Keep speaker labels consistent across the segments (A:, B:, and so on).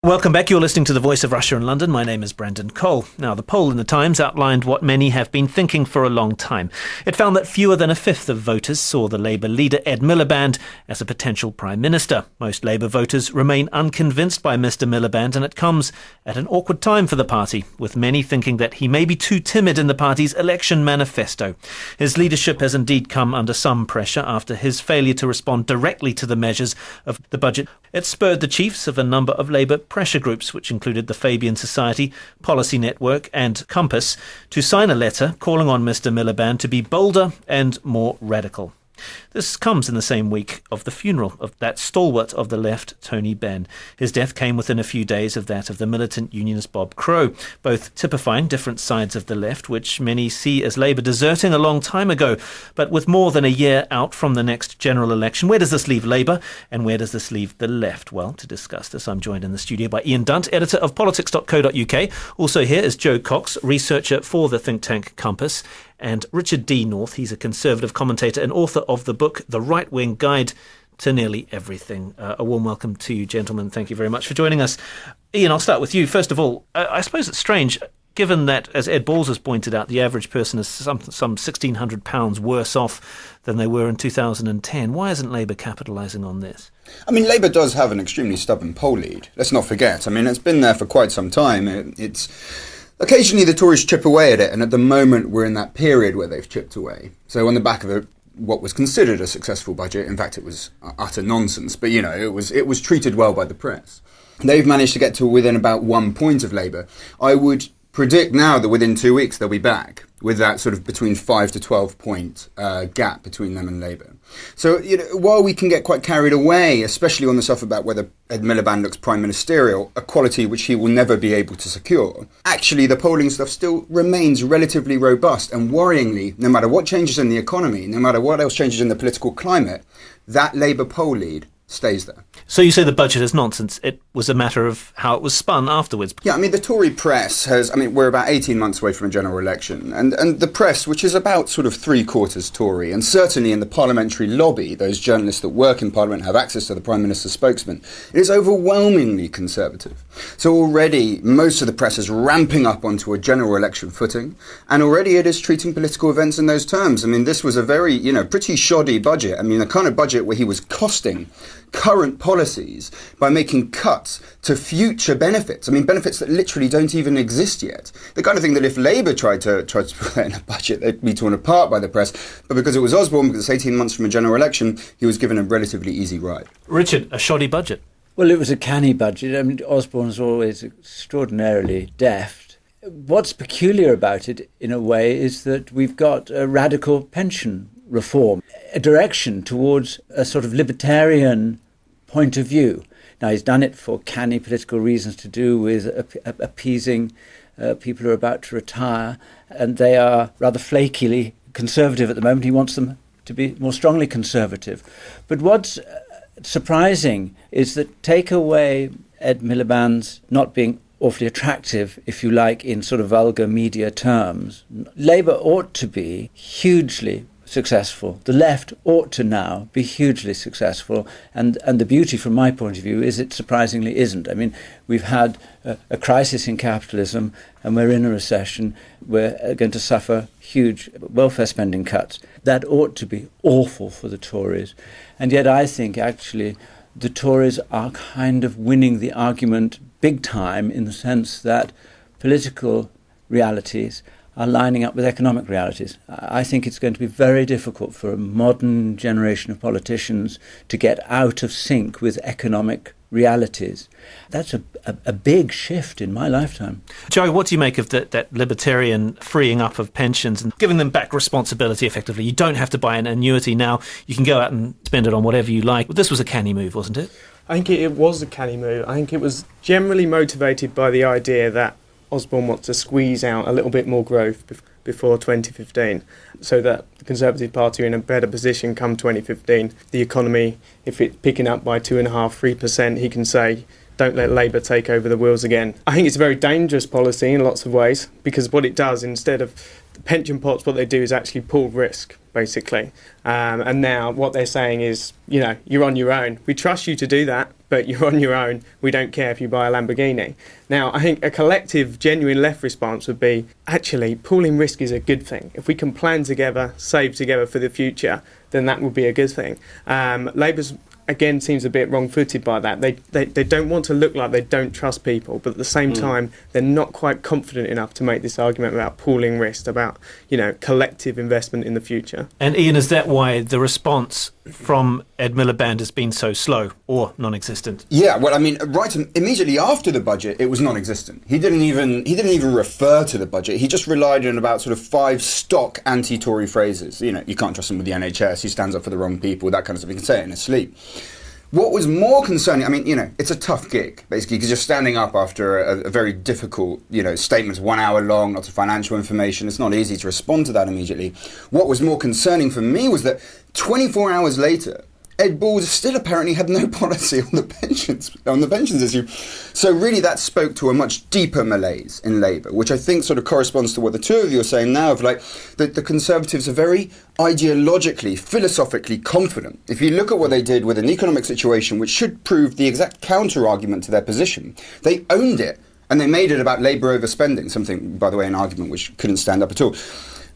A: Welcome back. You're listening to The Voice of Russia in London. My name is Brendan Cole. Now, the poll in the Times outlined what many have been thinking for a long time. It found that fewer than a fifth of voters saw the Labour leader Ed Miliband as a potential Prime Minister. Most Labour voters remain unconvinced by Mr Miliband, and it comes at an awkward time for the party, with many thinking that he may be too timid in the party's election manifesto. His leadership has indeed come under some pressure after his failure to respond directly to the measures of the budget. It spurred the chiefs of a number of Labour pressure groups, which included the Fabian Society, Policy Network and Compass, to sign a letter calling on Mr Miliband to be bolder and more radical. This comes in the same week of the funeral of that stalwart of the left, Tony Benn. His death came within a few days of that of the militant unionist Bob Crow, both typifying different sides of the left, which many see as Labour deserting a long time ago. But with more than a year out from the next general election, where does this leave Labour and where does this leave the left? Well, to discuss this, I'm joined in the studio by Ian Dunt, editor of politics.co.uk. Also here is Joe Cox, researcher for the think tank Compass, and Richard D. North. He's a conservative commentator and author of the book The Right-Wing Guide to Nearly Everything. A warm welcome to you, gentlemen. Thank you very much for joining us. Ian, I'll start with you. First of all, I suppose it's strange, given that, as Ed Balls has pointed out, the average person is some £1,600 worse off than they were in 2010. Why isn't Labour capitalising on this?
B: I mean, Labour does have an extremely stubborn poll lead. Let's not forget. I mean, it's been there for quite some time. Occasionally the Tories chip away at it, and at the moment we're in that period where they've chipped away. So on the back of what was considered a successful budget, in fact it was utter nonsense, but it was treated well by the press. They've managed to get to within about 1 point of Labour. I would predict now that within 2 weeks they'll be back with that sort of between 5 to 12 point gap between them and Labour. So, while we can get quite carried away, especially on the stuff about whether Ed Miliband looks prime ministerial, a quality which he will never be able to secure, actually the polling stuff still remains relatively robust. And worryingly, no matter what changes in the economy, no matter what else changes in the political climate, that Labour poll lead stays there.
A: So you say the budget is nonsense. It was a matter of how it was spun afterwards.
B: Yeah, I mean, the Tory press we're about 18 months away from a general election, and the press, which is about sort of 3/4 Tory, and certainly in the parliamentary lobby, those journalists that work in Parliament have access to the Prime Minister's spokesman, it is overwhelmingly conservative. So already most of the press is ramping up onto a general election footing, and already it is treating political events in those terms. I mean, this was a very, pretty shoddy budget. I mean, the kind of budget where he was costing current policies by making cuts to future benefits. I mean, benefits that literally don't even exist yet. The kind of thing that if Labour tried to put that in a budget, they'd be torn apart by the press. But because it was Osborne, because it's 18 months from a general election, he was given a relatively easy ride.
A: Richard, a shoddy budget.
C: Well, it was a canny budget. I mean, Osborne's always extraordinarily deft. What's peculiar about it, in a way, is that we've got a radical pension reform, a direction towards a sort of libertarian point of view. Now, he's done it for canny political reasons to do with appeasing people who are about to retire, and they are rather flakily conservative at the moment. He wants them to be more strongly conservative. But what's surprising is that take away Ed Miliband's not being awfully attractive, if you like, in sort of vulgar media terms, Labour ought to be hugely successful. The left ought to now be hugely successful, and the beauty from my point of view is it surprisingly isn't. I mean, we've had a crisis in capitalism and we're in a recession. We're going to suffer huge welfare spending cuts. That ought to be awful for the Tories, and yet I think actually the Tories are kind of winning the argument big time, in the sense that political realities are lining up with economic realities. I think it's going to be very difficult for a modern generation of politicians to get out of sync with economic realities. That's a big shift in my lifetime.
A: Joe, what do you make of that libertarian freeing up of pensions and giving them back responsibility effectively? You don't have to buy an annuity now. You can go out and spend it on whatever you like. But this was a canny move, wasn't it?
D: I think it was a canny move. I think it was generally motivated by the idea that Osborne wants to squeeze out a little bit more growth before 2015, so that the Conservative Party are in a better position come 2015. The economy, if it's picking up by 2.5–3%, he can say, don't let Labour take over the wheels again. I think it's a very dangerous policy in lots of ways, because what it does, instead of The pension pots, what they do is actually pool risk, basically. And now what they're saying is, you're on your own. We trust you to do that, but you're on your own. We don't care if you buy a Lamborghini. Now, I think a collective, genuine left response would be, actually, pooling risk is a good thing. If we can plan together, save together for the future, then that would be a good thing. Labour's, again, seems a bit wrong-footed by that. They don't want to look like they don't trust people, but at the same time, they're not quite confident enough to make this argument about pooling risk, about, collective investment in the future.
A: And Ian, is that why the response from Ed Miliband has been so slow or non-existent?
B: Yeah, well, I mean, right immediately after the budget, it was non-existent. He didn't even refer to the budget. He just relied on about sort of 5 stock anti-Tory phrases. You can't trust him with the NHS. He stands up for the wrong people. That kind of stuff. He can say it in his sleep. What was more concerning, I mean, it's a tough gig, basically, because you're standing up after a very difficult, statements 1 hour long, lots of financial information. It's not easy to respond to that immediately. What was more concerning for me was that 24 hours later, Ed Balls still apparently had no policy on the pensions issue. So really that spoke to a much deeper malaise in Labour, which I think sort of corresponds to what the two of you are saying now, of like that the Conservatives are very ideologically, philosophically confident. If you look at what they did with an economic situation which should prove the exact counter-argument to their position, they owned it and they made it about Labour overspending, something, by the way, an argument which couldn't stand up at all.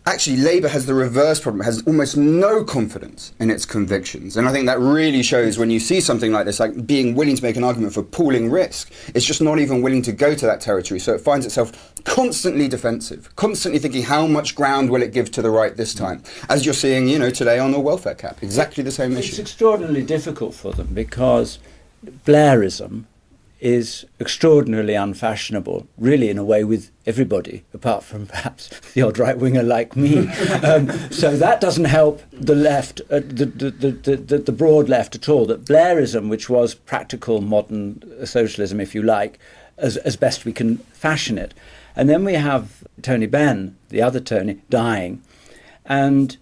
B: Actually, Labour has the reverse problem, has almost no confidence in its convictions. And I think that really shows when you see something like this, like being willing to make an argument for pooling risk. It's just not even willing to go to that territory. So it finds itself constantly defensive, constantly thinking how much ground will it give to the right this time? As you're seeing, today on the welfare cap, exactly the same issue.
C: It's extraordinarily difficult for them because Blairism is extraordinarily unfashionable, really, in a way, with everybody, apart from perhaps the odd right-winger like me. So that doesn't help the left, the broad left at all. That Blairism, which was practical modern socialism, if you like, as best we can fashion it. And then we have Tony Benn, the other Tony, dying. And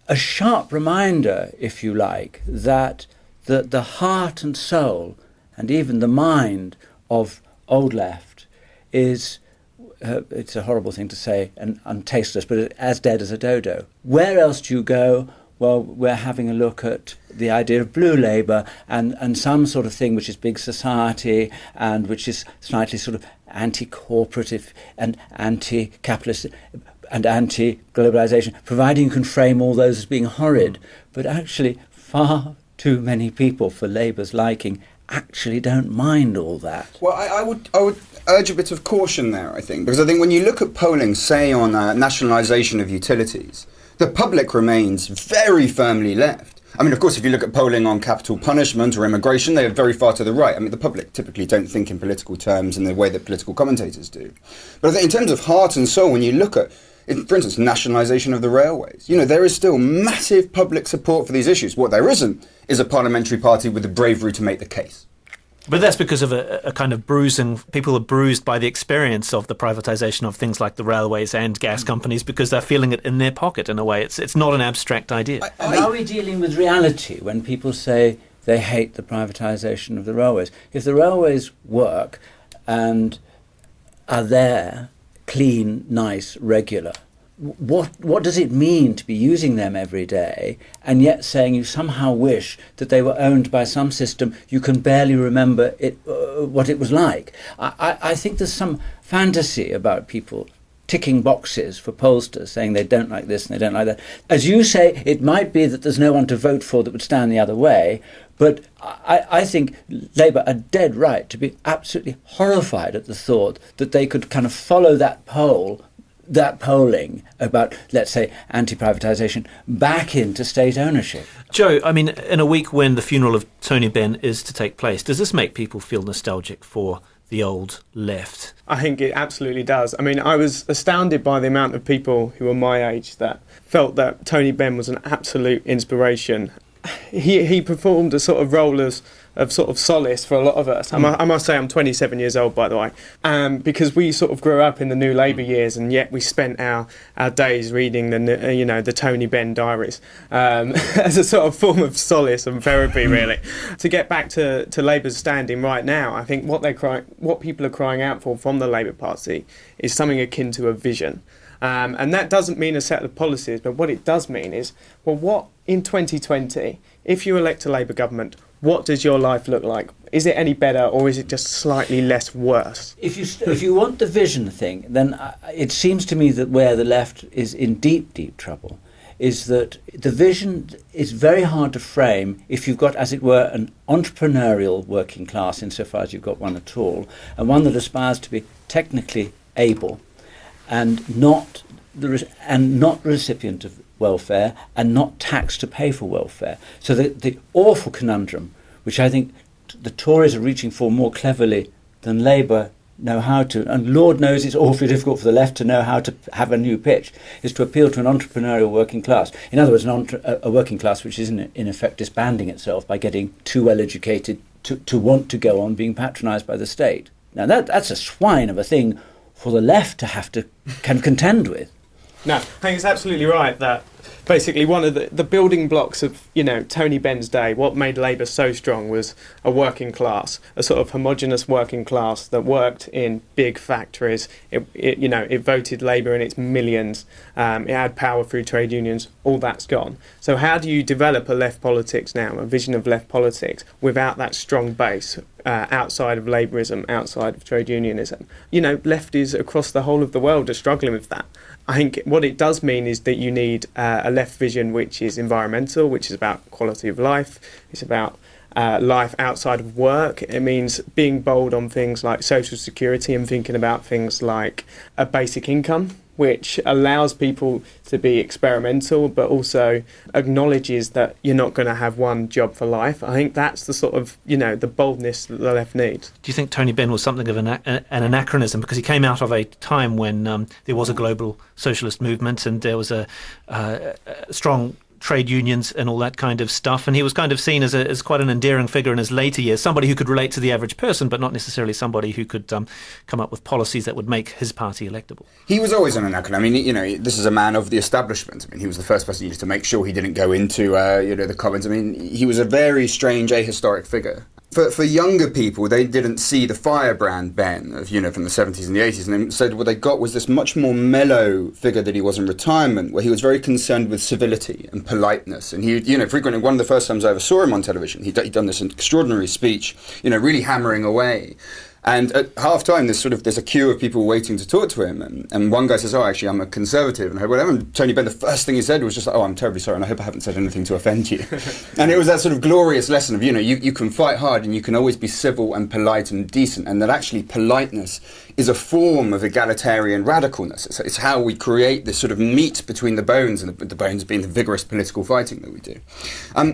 C: a sharp reminder, if you like, that the heart and soul and even the mind of old left is, it's a horrible thing to say and untasteless, but as dead as a dodo. Where else do you go? Well, we're having a look at the idea of blue Labour and some sort of thing which is big society and which is slightly sort of anti-corporative and anti-capitalist and anti-globalisation, providing you can frame all those as being horrid. But actually, far too many people for Labour's liking actually don't mind all that.
B: Well, I would urge a bit of caution there, I think, because I think when you look at polling, say on nationalisation of utilities, the public remains very firmly left. I mean, of course, if you look at polling on capital punishment or immigration, they are very far to the right. I mean, the public typically don't think in political terms in the way that political commentators do. But I think in terms of heart and soul, when you look at, for instance, nationalisation of the railways, there is still massive public support for these issues. What there isn't is a parliamentary party with the bravery to make the case.
A: But that's because of a kind of bruising. People are bruised by the experience of the privatisation of things like the railways and gas companies because they're feeling it in their pocket in a way. It's not an abstract idea.
C: And are we dealing with reality when people say they hate the privatisation of the railways? If the railways work and are there, clean, nice, regular, what does it mean to be using them every day and yet saying you somehow wish that they were owned by some system you can barely remember what it was like? I think there's some fantasy about people ticking boxes for pollsters saying they don't like this and they don't like that. As you say, it might be that there's no one to vote for that would stand the other way, but I think Labour are dead right to be absolutely horrified at the thought that they could kind of follow that polling about, let's say, anti-privatisation back into state ownership.
A: Joe, I mean, in a week when the funeral of Tony Benn is to take place, does this make people feel nostalgic for the old left?
D: I think it absolutely does. I mean, I was astounded by the amount of people who were my age that felt that Tony Benn was an absolute inspiration. He performed a sort of role of sort of solace for a lot of us. I must say I'm 27 years old, by the way, because we sort of grew up in the New Labour years, and yet we spent our days reading the Tony Benn diaries as a sort of form of solace and therapy, really. To get back to Labour's standing right now, I think what people are crying out for from the Labour Party is something akin to a vision. And that doesn't mean a set of policies, but what it does mean is, well, what in 2020, if you elect a Labour government, what does your life look like? Is it any better, or is it just slightly less worse?
C: If you want the vision thing, then it seems to me that where the left is in deep, deep trouble is that the vision is very hard to frame if you've got, as it were, an entrepreneurial working class, insofar as you've got one at all, and one that aspires to be technically able and not the recipient of welfare and not taxed to pay for welfare. So the awful conundrum, which I think the Tories are reaching for more cleverly than Labour know how to, and Lord knows it's awfully difficult for the left to know how to have a new pitch, is to appeal to an entrepreneurial working class. In other words, a working class which is in effect disbanding itself by getting too well educated to want to go on being patronised by the state. Now that's a swine of a thing for the left to have to contend with.
D: No, I think it's absolutely right that basically one of the building blocks of, Tony Benn's day, what made Labour so strong was a working class, a sort of homogenous working class that worked in big factories. It voted Labour in its millions. It had power through trade unions. All that's gone. So how do you develop a left politics now, a vision of left politics, without that strong base outside of Labourism, outside of trade unionism? Lefties across the whole of the world are struggling with that. I think what it does mean is that you need a left vision which is environmental, which is about quality of life. It's about life outside of work. It means being bold on things like social security and thinking about things like a basic income, which allows people to be experimental, but also acknowledges that you're not going to have one job for life. I think that's the sort of, the boldness that the left needs. Do
A: you think Tony Benn was something of an anachronism? Because he came out of a time when there was a global socialist movement and there was a strong trade unions and all that kind of stuff, and he was kind of seen as quite an endearing figure in his later years, somebody who could relate to the average person, but not necessarily somebody who could come up with policies that would make his party electable.
B: He was always an anachronism. I mean, this is a man of the establishment. I mean, he was the first person to make sure he didn't go into, the Commons. I mean, he was a very strange, ahistoric figure. For younger people, they didn't see the firebrand Ben of, from the 70s and the 80s, and so what they got was this much more mellow figure that he was in retirement, where he was very concerned with civility and politeness. And he, frequently, one of the first times I ever saw him on television, he'd done this extraordinary speech, really hammering away. And at half-time, there's a queue of people waiting to talk to him. And one guy says, "Oh, actually, I'm a conservative." And whatever. Tony Benn, the first thing he said was just, "Oh, I'm terribly sorry, and I hope I haven't said anything to offend you." And it was that sort of glorious lesson of, you can fight hard and you can always be civil and polite and decent. And that actually politeness is a form of egalitarian radicalness. It's how we create this sort of meat between the bones, and the bones being the vigorous political fighting that we do.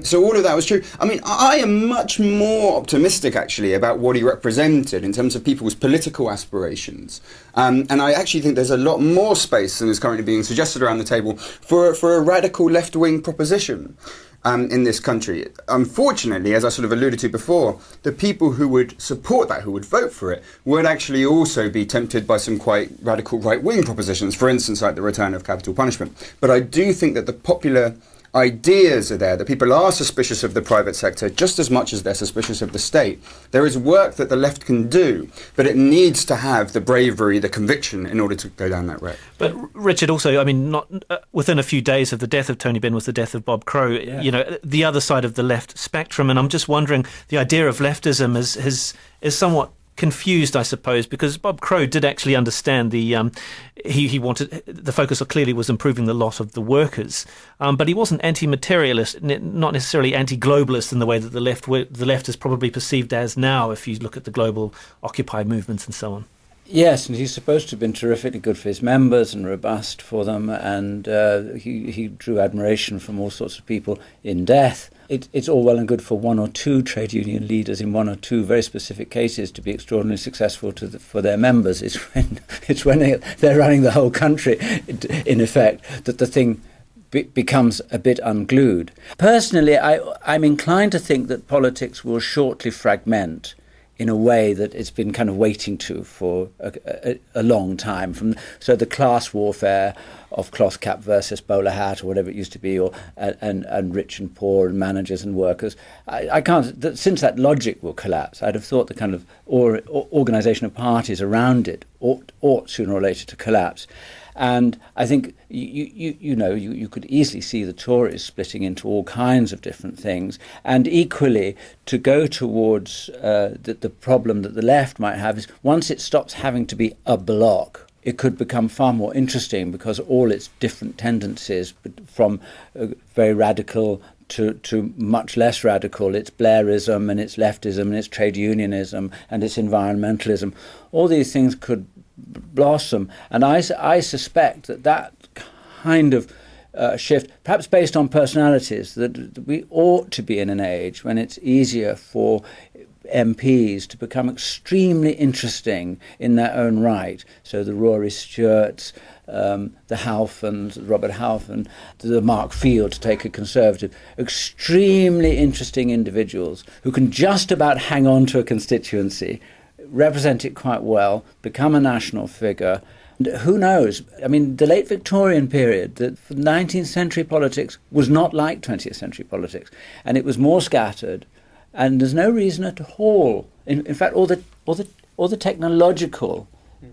B: So all of that was true. I mean, I am much more optimistic, actually, about what he represented in terms of people's political aspirations. And I actually think there's a lot more space than is currently being suggested around the table for a radical left-wing proposition in this country. Unfortunately, as I sort of alluded to before, the people who would support that, who would vote for it, would actually also be tempted by some quite radical right-wing propositions, for instance, like the return of capital punishment. But I do think that the popular ideas are there, that people are suspicious of the private sector just as much as they're suspicious of the state. There is work that the left can do, but it needs to have the bravery, the conviction in order to go down that road.
A: But Richard, also, I mean, not within a few days of the death of Tony Benn was the death of Bob Crow, the other side of the left spectrum. And I'm just wondering, the idea of leftism is somewhat confused, I suppose, because Bob Crow did actually understand he wanted, the focus clearly was improving the lot of the workers, but he wasn't anti-materialist, not necessarily anti-globalist in the way that the left is probably perceived as now, if you look at the global Occupy movements and so on.
C: Yes, and he's supposed to have been terrifically good for his members and robust for them, and he drew admiration from all sorts of people in death. It's all well and good for one or two trade union leaders in one or two very specific cases to be extraordinarily successful for their members. It's when they're running the whole country, in effect, that the thing becomes a bit unglued. Personally, I'm inclined to think that politics will shortly fragment in a way that it's been kind of waiting to for a long time. So the class warfare of cloth cap versus bowler hat, or whatever it used to be, and rich and poor, and managers and workers. I can't. Since that logic will collapse, I'd have thought the kind of organisation of parties around it ought sooner or later to collapse. And I think you could easily see the Tories splitting into all kinds of different things. And equally, to go towards the problem that the left might have is once it stops having to be a bloc, it could become far more interesting because all its different tendencies, from very radical to much less radical, its Blairism and its leftism and its trade unionism and its environmentalism, all these things could blossom. And I suspect that kind of shift, perhaps based on personalities, that we ought to be in an age when it's easier for MPs to become extremely interesting in their own right. So the Rory Stewarts, the Halfans, Robert Halfan, the Mark Field, to take a Conservative, extremely interesting individuals who can just about hang on to a constituency, represent it quite well, become a national figure. And who knows? I mean, the late Victorian period, the 19th century politics was not like 20th century politics, and it was more scattered. And there's no reason at all. In fact, all the technological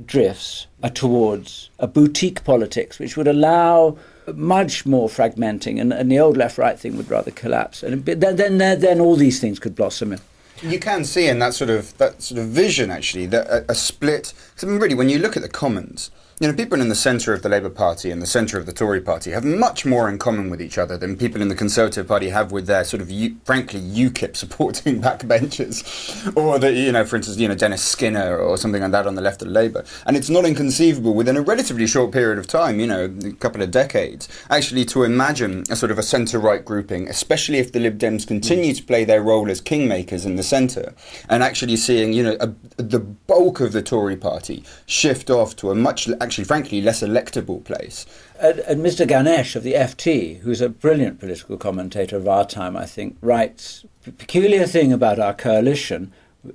C: drifts are towards a boutique politics, which would allow much more fragmenting, and the old left-right thing would rather collapse. And then all these things could blossom.
B: You can see in that sort of vision, actually, that a split. Because I mean, really, when you look at the Commons, people in the centre of the Labour Party and the centre of the Tory Party have much more in common with each other than people in the Conservative Party have with their sort of, frankly, UKIP supporting backbenchers, or for instance, Dennis Skinner or something like that on the left of Labour. And it's not inconceivable within a relatively short period of time, a couple of decades, actually to imagine a sort of a centre-right grouping, especially if the Lib Dems continue to play their role as kingmakers in the centre, and actually seeing, the bulk of the Tory Party shift off to a much, actually, frankly, less electable place.
C: And Mr. Ganesh of the FT, who's a brilliant political commentator of our time, I think, writes, the peculiar thing about our coalition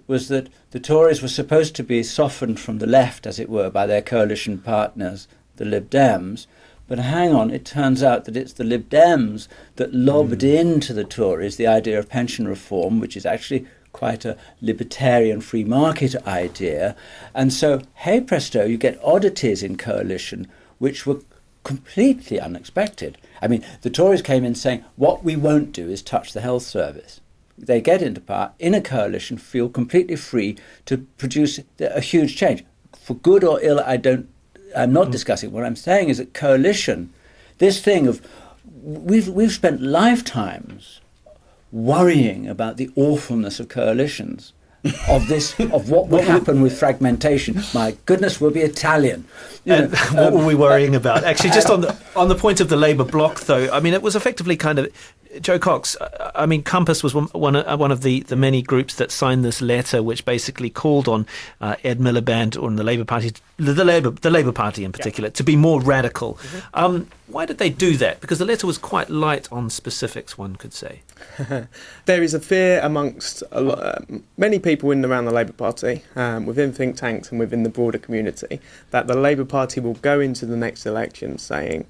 C: was that the Tories were supposed to be softened from the left, as it were, by their coalition partners, the Lib Dems. But hang on, it turns out that it's the Lib Dems that lobbed into the Tories the idea of pension reform, which is actually quite a libertarian free market idea. And so, hey presto, you get oddities in coalition which were completely unexpected. I mean, the Tories came in saying, what we won't do is touch the health service. They get into power in a coalition, feel completely free to produce a huge change. For good or ill, I'm not discussing. What I'm saying is that coalition, this thing of, we've spent lifetimes worrying about the awfulness of coalitions, of what would happen with fragmentation. My goodness, we'll be Italian.
A: What were we worrying about? Actually, just on the point of the Labour bloc, though, I mean, it was effectively kind of Joe Cox. I mean, Compass was one of the many groups that signed this letter, which basically called on Ed Miliband, or the Labour Party, the Labour Party in particular, to be more radical. Why did they do that? Because the letter was quite light on specifics, one could say.
D: There is a fear amongst many people in and around the Labour Party, within think tanks and within the broader community, that the Labour Party will go into the next election saying,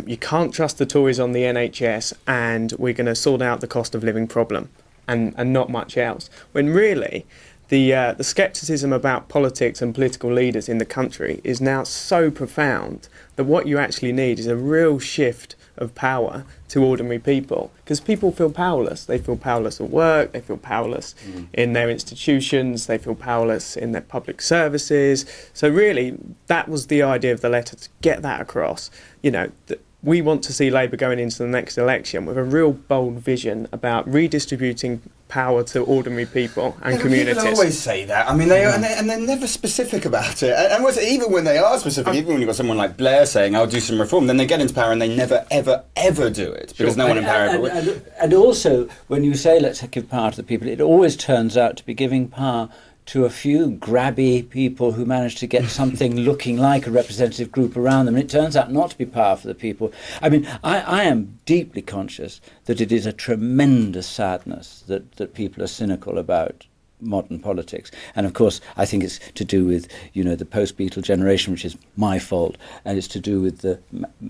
D: you can't trust the Tories on the NHS, and we're going to sort out the cost of living problem, and not much else. When really, the scepticism about politics and political leaders in the country is now so profound that what you actually need is a real shift of power to ordinary people, because people feel powerless. They feel powerless at work, they feel powerless in their institutions, they feel powerless in their public services. So really, that was the idea of the letter, to get that across, that we want to see Labour going into the next election with a real bold vision about redistributing power to ordinary people and communities.
B: People always say that. I mean, they're never specific about it. And even when they are specific, even when you've got someone like Blair saying, I'll do some reform, then they get into power and they never, ever, ever do it, because no one in power ever will.
C: And also, when you say let's give power to the people, it always turns out to be giving power to a few grabby people who manage to get something looking like a representative group around them. And it turns out not to be power for the people. I mean, I am deeply conscious that it is a tremendous sadness that people are cynical about modern politics. And of course, I think it's to do with, the post-Beatle generation, which is my fault, and it's to do with the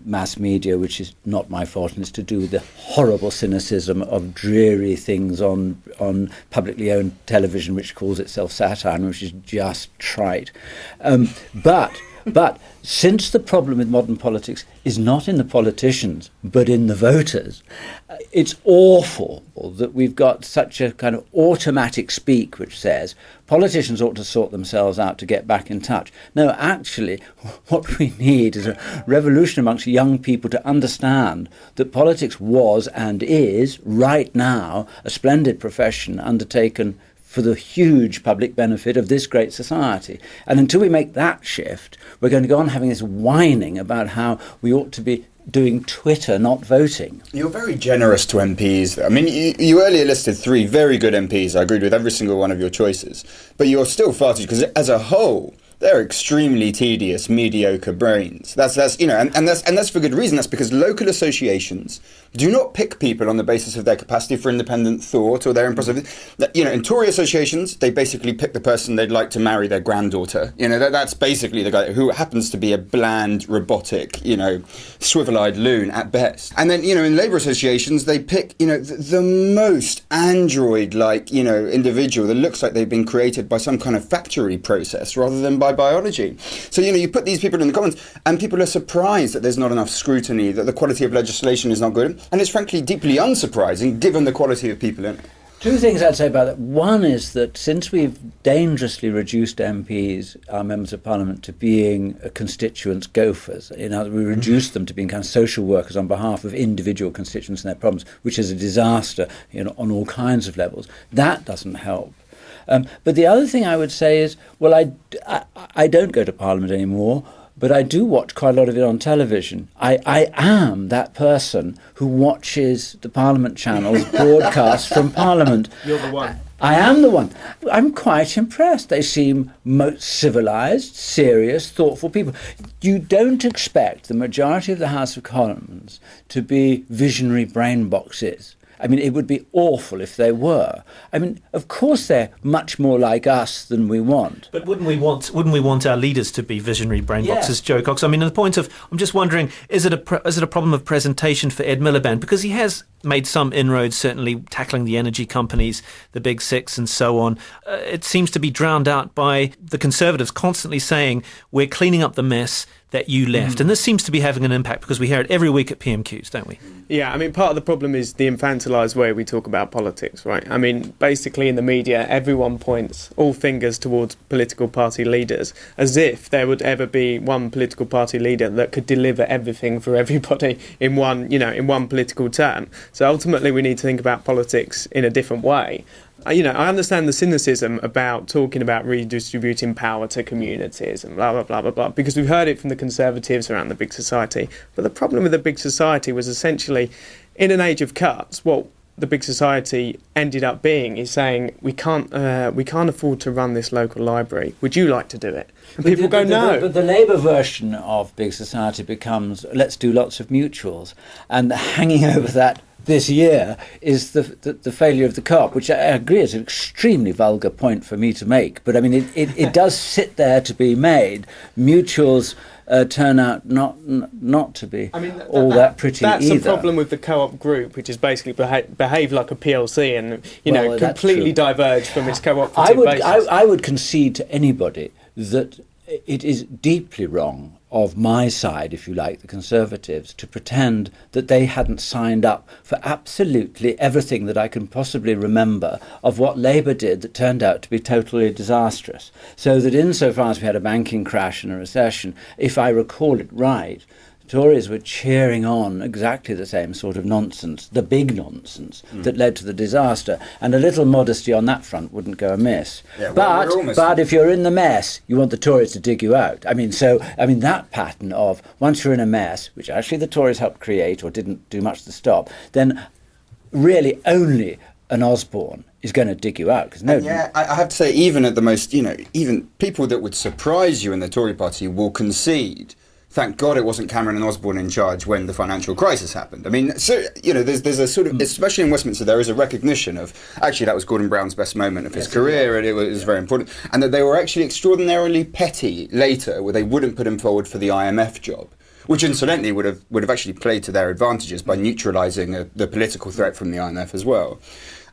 C: mass media, which is not my fault, and it's to do with the horrible cynicism of dreary things on publicly owned television, which calls itself satire, which is just trite. But But since the problem with modern politics is not in the politicians, but in the voters, it's awful that we've got such a kind of automatic speak which says politicians ought to sort themselves out to get back in touch. No, actually, what we need is a revolution amongst young people to understand that politics was and is, right now, a splendid profession undertaken for the huge public benefit of this great society. And until we make that shift, we're going to go on having this whining about how we ought to be doing Twitter, not voting.
B: You're very generous to MPs. I mean, you earlier listed 3 very good MPs. I agreed with every single one of your choices. But you're still far too, because as a whole, they're extremely tedious, mediocre brains. That's and that's for good reason. That's because local associations do not pick people on the basis of their capacity for independent thought or their impulsive. In Tory associations, they basically pick the person they'd like to marry their granddaughter. That's basically the guy who happens to be a bland, robotic, swivel-eyed loon at best. And then, in Labour associations, they pick, the most android-like, individual that looks like they've been created by some kind of factory process rather than by biology. So, you put these people in the Commons and people are surprised that there's not enough scrutiny, that the quality of legislation is not good. And it's frankly deeply unsurprising given the quality of people in it.
C: 2 things I'd say about that. One is that since we've dangerously reduced MPs, our members of Parliament, to being constituents' gophers, we reduced them to being kind of social workers on behalf of individual constituents and their problems, which is a disaster on all kinds of levels. That doesn't help. But the other thing I would say is, well, I don't go to Parliament anymore, but I do watch quite a lot of it on television. I am that person who watches the Parliament channels broadcast from Parliament.
D: You're the one.
C: I am the one. I'm quite impressed. They seem most civilised, serious, thoughtful people. You don't expect the majority of the House of Commons to be visionary brain boxes. I mean, it would be awful if they were. I mean, of course they're much more like us than we want.
A: But wouldn't we want our leaders to be visionary brain boxes, Joe Cox? I mean, the point of, I'm just wondering, is it a problem of presentation for Ed Miliband? Because he has made some inroads, certainly tackling the energy companies, the big 6 and so on. It seems to be drowned out by the Conservatives constantly saying, we're cleaning up the mess that you left. And this seems to be having an impact because we hear it every week at PMQs, don't we?
D: Yeah, I mean, part of the problem is the infantilised way we talk about politics, right? I mean, basically in the media, everyone points all fingers towards political party leaders as if there would ever be one political party leader that could deliver everything for everybody in one political term. So ultimately we need to think about politics in a different way. I understand the cynicism about talking about redistributing power to communities and blah, blah, blah, blah, blah, because we've heard it from the Conservatives around the big society. But the problem with the big society was essentially, in an age of cuts, what the big society ended up being is saying, we can't afford to run this local library. Would you like to do it? And people go, no.
C: But the Labour version of big society becomes, let's do lots of mutuals. And hanging over that this year is the failure of the co-op, which I agree is an extremely vulgar point for me to make. But I mean, it does sit there to be made. Mutuals turn out not to be all that pretty
D: that's
C: either.
D: That's the problem with the co-op group, which is basically behave like a PLC and completely diverge from its cooperative basis.
C: I would concede to anybody that it is deeply wrong of my side, if you like, the Conservatives, to pretend that they hadn't signed up for absolutely everything that I can possibly remember of what Labour did that turned out to be totally disastrous. So that insofar as we had a banking crash and a recession, if I recall it right, Tories were cheering on exactly the same sort of nonsense, the big nonsense, that led to the disaster. And a little modesty on that front wouldn't go amiss.
B: Yeah,
C: but if you're in the mess, you want the Tories to dig you out. I mean, that pattern of once you're in a mess, which actually the Tories helped create or didn't do much to stop, then really only an Osborne is going to dig you out.
B: I have to say, even at the most, even people that would surprise you in the Tory party will concede. Thank God it wasn't Cameron and Osborne in charge when the financial crisis happened. I mean, so, there's a sort of, especially in Westminster, there is a recognition of, actually, that was Gordon Brown's best moment of his career, and it was very important. And that they were actually extraordinarily petty later, where they wouldn't put him forward for the IMF job, which incidentally would have actually played to their advantages by neutralising the political threat from the IMF as well.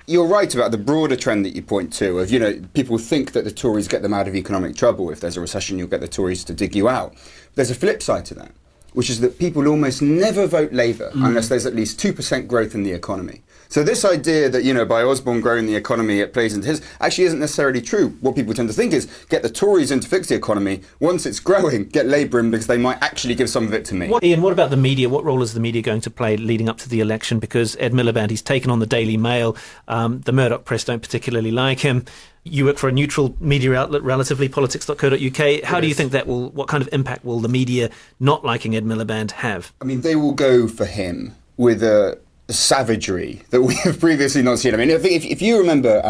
B: You're right about the broader trend that you point to of, people think that the Tories get them out of economic trouble. If there's a recession, you'll get the Tories to dig you out. There's a flip side to that, which is that people almost never vote Labour unless there's at least 2% growth in the economy. So this idea that, by Osborne growing the economy, it plays into his, actually isn't necessarily true. What people tend to think is, get the Tories in to fix the economy. Once it's growing, get Labour in because they might actually give some of it to me.
A: Ian, what about the media? What role is the media going to play leading up to the election? Because Ed Miliband, he's taken on the Daily Mail. The Murdoch press don't particularly like him. You work for a neutral media outlet, relatively, politics.co.uk. How do you think what kind of impact will the media not liking Ed Miliband have?
B: I mean, they will go for him with a savagery that we have previously not seen. I mean, if you remember,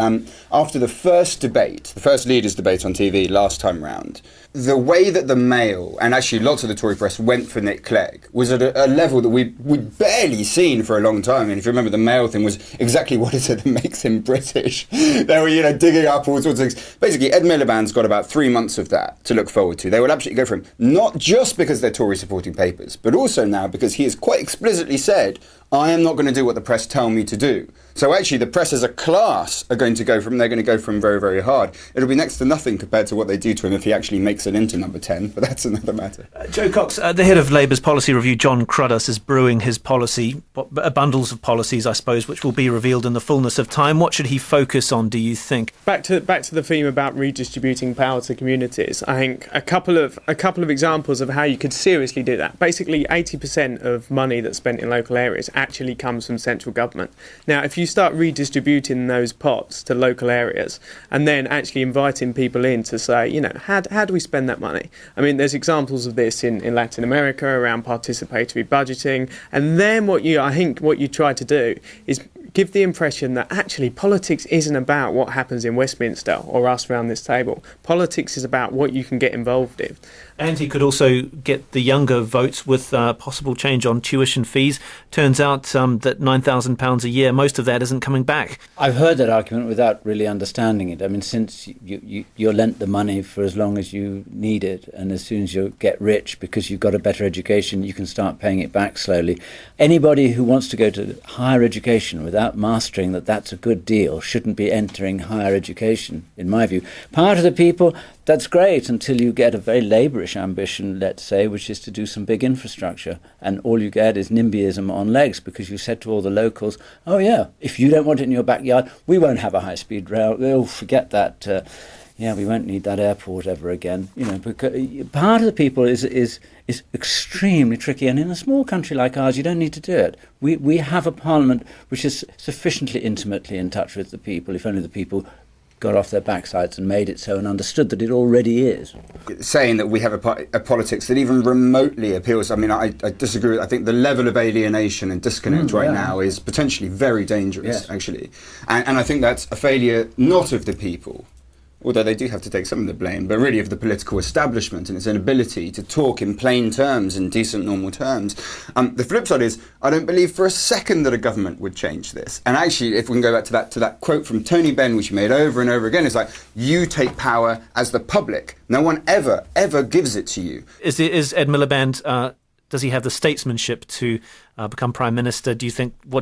B: after the first leaders' debate on TV last time round, the way that the Mail, and actually lots of the Tory press, went for Nick Clegg was at a level that we'd barely seen for a long time. And if you remember, the Mail thing was exactly what is it that makes him British. They were, digging up all sorts of things. Basically, Ed Miliband's got about 3 months of that to look forward to. They will absolutely go for him, not just because they're Tory supporting papers, but also now because he has quite explicitly said, I am not going to do what the press tell me to do. So actually, the press as a class are going to go for him. They're going to go for him very, very hard. It'll be next to nothing compared to what they do to him if he actually makes it into number 10, but that's another matter.
A: Joe Cox, the head of Labour's policy review, John Cruddas, is brewing his policy, bundles of policies, I suppose, which will be revealed in the fullness of time. What should he focus on, do you think?
D: Back to the theme about redistributing power to communities. I think a couple of examples of how you could seriously do that. Basically, 80% of money that's spent in local areas actually comes from central government. Now, if you start redistributing those pots to local areas and then actually inviting people in to say, how do we spend that money? I mean, there's examples of this in Latin America around participatory budgeting. And then what you try to do is give the impression that actually politics isn't about what happens in Westminster or us around this table. Politics is about what you can get involved in.
A: And he could also get the younger votes with possible change on tuition fees. Turns out that £9,000 a year, most of that isn't coming back.
C: I've heard that argument without really understanding it. I mean, since you're lent the money for as long as you need it, and as soon as you get rich because you've got a better education, you can start paying it back slowly. Anybody who wants to go to higher education without mastering that that's a good deal shouldn't be entering higher education, in my view. Part of the people, that's great until you get a very Labourish ambition, let's say, which is to do some big infrastructure. And all you get is NIMBYism on legs because you said to all the locals, oh yeah, if you don't want it in your backyard, we won't have a high-speed rail. Oh, forget that. We won't need that airport ever again. Because part of the people is extremely tricky. And in a small country like ours, you don't need to do it. We have a parliament which is sufficiently intimately in touch with the people, if only the people got off their backsides and made it so and understood that it already is.
B: Saying that we have a politics that even remotely appeals, I mean, I disagree. I think the level of alienation and disconnect now is potentially very dangerous, actually. And I think that's a failure not of the people, although they do have to take some of the blame, but really of the political establishment and its inability to talk in plain terms, in decent, normal terms. The flip side is, I don't believe for a second that a government would change this. And actually, if we can go back to that quote from Tony Benn, which he made over and over again, it's like, you take power as the public. No one ever gives it to you.
A: Is Ed Miliband... does he have the statesmanship to become Prime Minister? What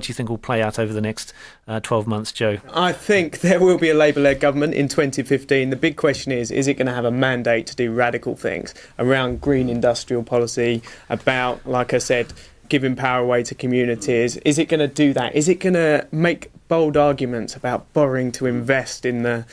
A: do you think will play out over the next 12 months, Joe?
D: I think there will be a Labour-led government in 2015. The big question is it going to have a mandate to do radical things around green industrial policy, about, like I said, giving power away to communities? Is it going to do that? Is it going to make bold arguments about borrowing to invest in the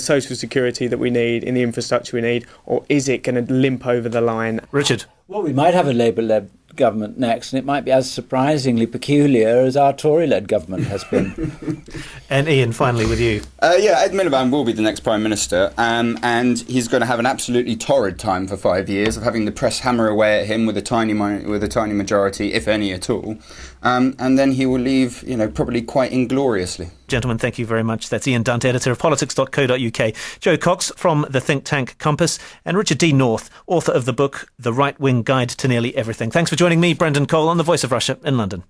D: social security that we need, in the infrastructure we need, or is it going to limp over the line?
A: Richard?
C: Well, we might have a Labour-led government next, and it might be as surprisingly peculiar as our Tory-led government has been.
A: And Ian, finally with you.
B: Ed Miliband will be the next Prime Minister, and he's going to have an absolutely torrid time for 5 years of having the press hammer away at him with a tiny majority, if any at all, and then he will leave, probably quite ingloriously.
A: Gentlemen, thank you very much. That's Ian Dunt, editor of politics.co.uk, Joe Cox from the think tank Compass, and Richard D. North, author of the book The Right Wing Guide to Nearly Everything. Thanks for joining me, Brendan Cole, on The Voice of Russia in London.